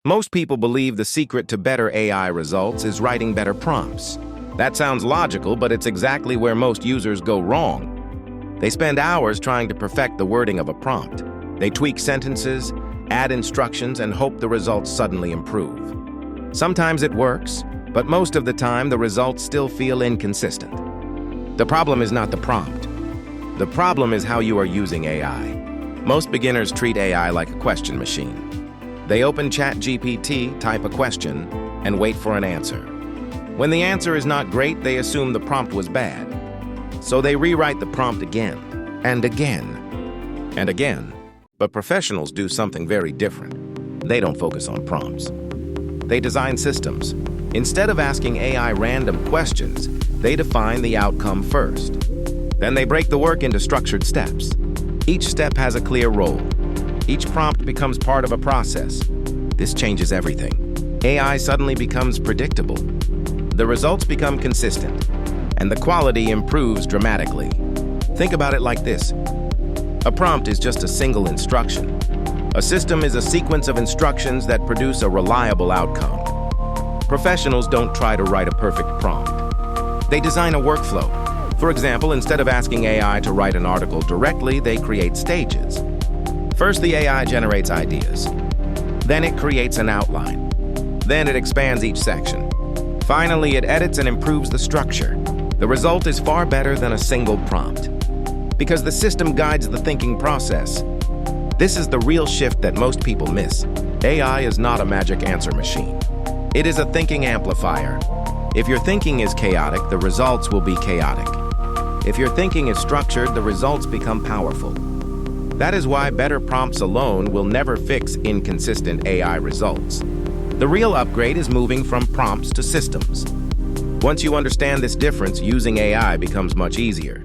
Most people believe the secret to better AI results is writing better prompts. That sounds logical, but it's exactly where most users go wrong. They spend hours trying to perfect the wording of a prompt. They tweak sentences, add instructions, and hope the results suddenly improve. Sometimes it works, but most of the time the results still feel inconsistent. The problem is not the prompt. The problem is how you are using AI. Most beginners treat AI like a question machine. They open chatgpt, type a question, and wait for an answer. When the answer is not great, they assume the prompt was bad. So they rewrite the prompt again, and again, and again. But professionals do something very different. They don't focus on prompts. They design systems. Instead of asking AI random questions, they define the outcome first. Then they break the work into structured steps. Each step has a clear role. Each prompt becomes part of a process. This changes everything. AI suddenly becomes predictable. The results become consistent, and the quality improves dramatically. Think about it like this. A prompt is just a single instruction. A system is a sequence of instructions that produce a reliable outcome. Professionals don't try to write a perfect prompt. They design a workflow. For example, instead of asking AI to write an article directly, they create stages. First, the AI generates ideas. Then it creates an outline. Then it expands each section. Finally, it edits and improves the structure. The result is far better than a single prompt, because the system guides the thinking process. This is the real shift that most people miss. AI is not a magic answer machine. It is a thinking amplifier. If your thinking is chaotic, the results will be chaotic. If your thinking is structured, the results become powerful. That is why better prompts alone will never fix inconsistent AI results. The real upgrade is moving from prompts to systems. Once you understand this difference, using AI becomes much easier.